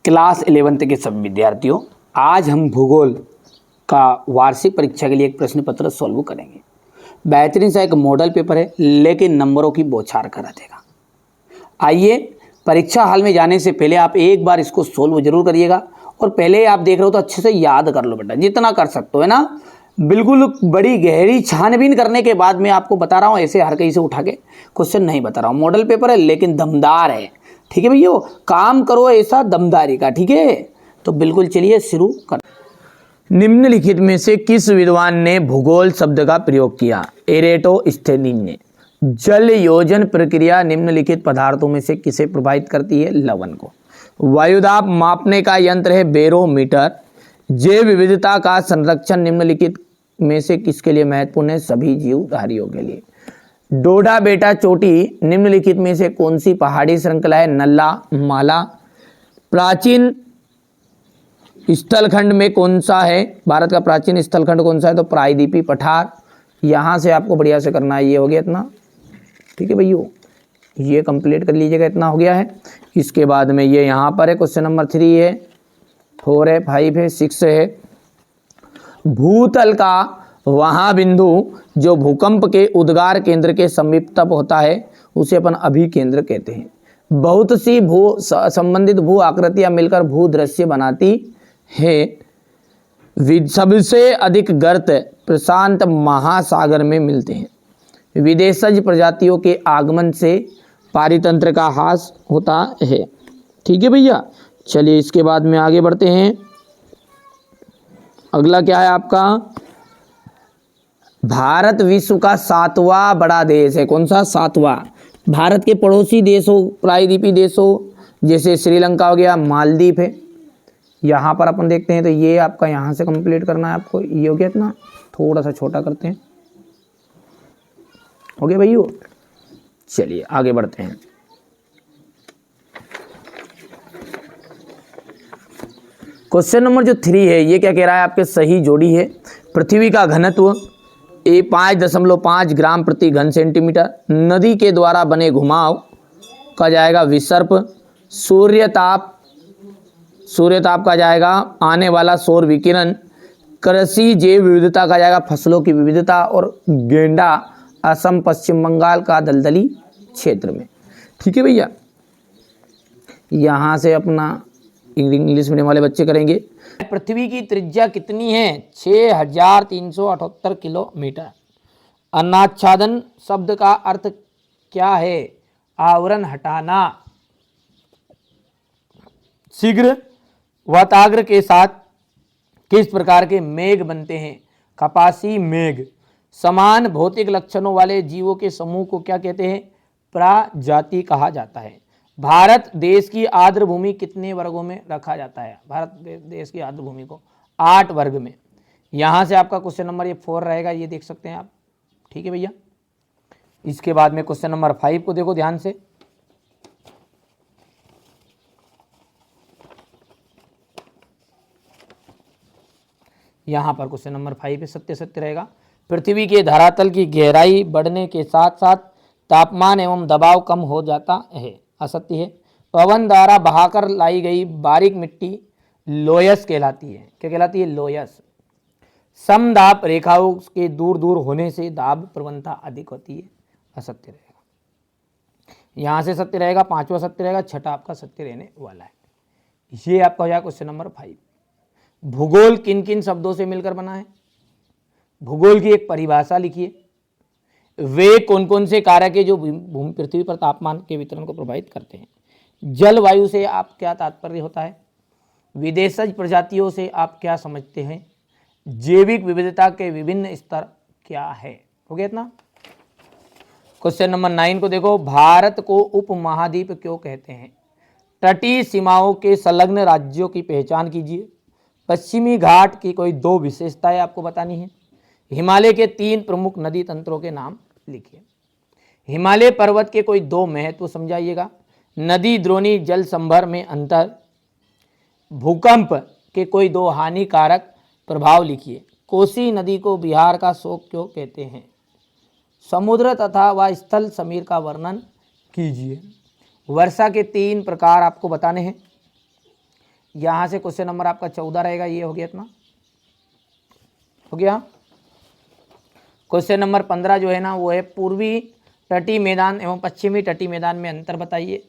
Class 11th के सभी विद्यार्थियों, आज हम भूगोल का वार्षिक परीक्षा के लिए एक प्रश्न पत्र सॉल्व करेंगे। बेहतरीन सा एक मॉडल पेपर है, लेकिन नंबरों की बौछार करा देगा। आइए, परीक्षा हाल में जाने से पहले आप एक बार इसको सोल्व जरूर करिएगा, और पहले आप देख रहे हो तो अच्छे से याद कर लो बेटा, जितना कर सकते हो, है ना। बिल्कुल बड़ी गहरी छानबीन करने के बाद मैं आपको बता रहा हूँ, ऐसे हर कहीं से उठा के क्वेश्चन नहीं बता रहा हूँ। मॉडल पेपर है लेकिन दमदार है, ठीक है भैया। काम करो ऐसा दमदारी का, ठीक है। तो बिल्कुल चलिए शुरू कर। निम्नलिखित में से किस विद्वान ने भूगोल शब्द का प्रयोग किया? एरेटोस्थेनीज ने। जल योजन प्रक्रिया निम्नलिखित पदार्थों में से किसे प्रभावित करती है? लवण को। वायुदाब मापने का यंत्र है बैरोमीटर। जैव विविधता का संरक्षण निम्नलिखित में से किसके लिए महत्वपूर्ण है? सभी जीवधारियों के लिए। डोडा बेटा चोटी निम्नलिखित में से कौन सी पहाड़ी श्रृंखला है? नल्ला माला। प्राचीन स्थलखंड में कौन सा है? भारत का प्राचीन स्थलखंड कौन सा है? तो प्रायद्वीपीय पठार। यहाँ से आपको बढ़िया से करना है। ये हो गया इतना, ठीक है भैया, ये कंप्लीट कर लीजिएगा। इतना हो गया है। इसके बाद में ये यहाँ पर है, क्वेश्चन नंबर 3 है, 4 है, 5 है, 6 है। भूतल का वहाँ बिंदु जो भूकंप के उद्गार केंद्र के समीपतम होता है उसे अपन अभिकेंद्र कहते हैं। बहुत सी भू संबंधित भू आकृतियां मिलकर भू दृश्य बनाती है। सबसे अधिक गर्त प्रशांत महासागर में मिलते हैं। विदेशज प्रजातियों के आगमन से पारितंत्र का ह्रास होता है, ठीक है भैया। चलिए इसके बाद में आगे बढ़ते हैं। अगला क्या है आपका? भारत विश्व का 7वां बड़ा देश है। कौन सा? 7वां। भारत के पड़ोसी देशों, प्रायद्वीपीय देशों जैसे श्रीलंका हो गया, मालदीव है। यहाँ पर अपन देखते हैं तो ये आपका यहाँ से कंप्लीट करना है आपको। ये हो गया इतना, थोड़ा सा छोटा करते हैं, हो गया भैया। चलिए आगे बढ़ते हैं। क्वेश्चन नंबर जो 3 है, ये क्या कह रहा है? आपके सही जोड़ी है। पृथ्वी का घनत्व 5.5 ग्राम प्रति घन सेंटीमीटर। नदी के द्वारा बने घुमाव का जाएगा विसर्प। सूर्यताप का जाएगा आने वाला सौर विकिरण। कृषि जैव विविधता का जाएगा फसलों की विविधता। और गेंडा असम पश्चिम बंगाल का दलदली क्षेत्र में, ठीक है भैया। यहाँ से अपना इंग्लिश मीडियम वाले बच्चे करेंगे। पृथ्वी की त्रिज्या कितनी है? 6378 किलोमीटर। अनाच्छादन शब्द का अर्थ क्या है? आवरण हटाना। शीघ्र वाताग्र के साथ किस प्रकार के मेघ बनते हैं? कपासी मेघ। समान भौतिक लक्षणों वाले जीवों के समूह को क्या कहते हैं? प्रजाति कहा जाता है। भारत देश की आर्द्र भूमि कितने वर्गों में रखा जाता है? भारत देश की आर्द्र भूमि को 8 वर्ग में। यहाँ से आपका क्वेश्चन नंबर ये 4 रहेगा, ये देख सकते हैं आप, ठीक है भैया। इसके बाद में क्वेश्चन नंबर 5 को देखो ध्यान से। यहाँ पर क्वेश्चन नंबर 5 पे सत्य रहेगा। पृथ्वी के धरातल की गहराई बढ़ने के साथ साथ तापमान एवं दबाव कम हो जाता है। असत्य है। पवन द्वारा बहाकर लाई गई बारीक मिट्टी लोयस कहलाती है। क्या कहलाती है? लोयस। समदाब रेखाओं के दूर दूर होने से दाब प्रवणता अधिक होती है। असत्य रहेगा। यहाँ से सत्य रहेगा, 5वां सत्य रहेगा, 6ठा आपका सत्य रहने वाला है। ये आपका हो जाएगा क्वेश्चन नंबर 5। भूगोल किन किन शब्दों से मिलकर बना है? भूगोल की एक परिभाषा लिखिए। वे कौन कौन से कारक है जो भूमि पृथ्वी पर तापमान के वितरण को प्रभावित करते हैं? जलवायु से आप क्या तात्पर्य होता है? विदेशज प्रजातियों से आप क्या समझते हैं? जैविक विविधता के विभिन्न स्तर क्या है? हो गया इतना। क्वेश्चन नंबर 9 को देखो। भारत को उपमहाद्वीप क्यों कहते हैं? तटीय सीमाओं के संलग्न राज्यों की पहचान कीजिए। पश्चिमी घाट की कोई 2 विशेषताएं आपको बतानी है। हिमालय के 3 प्रमुख नदी तंत्रों के नाम लिखिए। हिमालय पर्वत के कोई 2 महत्व समझाइएगा। नदी द्रोणी जल संभर में अंतर। भूकंप के कोई 2 हानिकारक प्रभाव लिखिए। कोसी नदी को बिहार का शोक क्यों कहते हैं? समुद्र तथा व स्थल समीर का वर्णन कीजिए। वर्षा के 3 प्रकार आपको बताने हैं। यहाँ से क्वेश्चन नंबर आपका 14 रहेगा, ये हो गया इतना, हो गया। क्वेश्चन नंबर 15 जो है ना वो है पूर्वी तटीय मैदान एवं पश्चिमी तटीय मैदान में अंतर बताइए।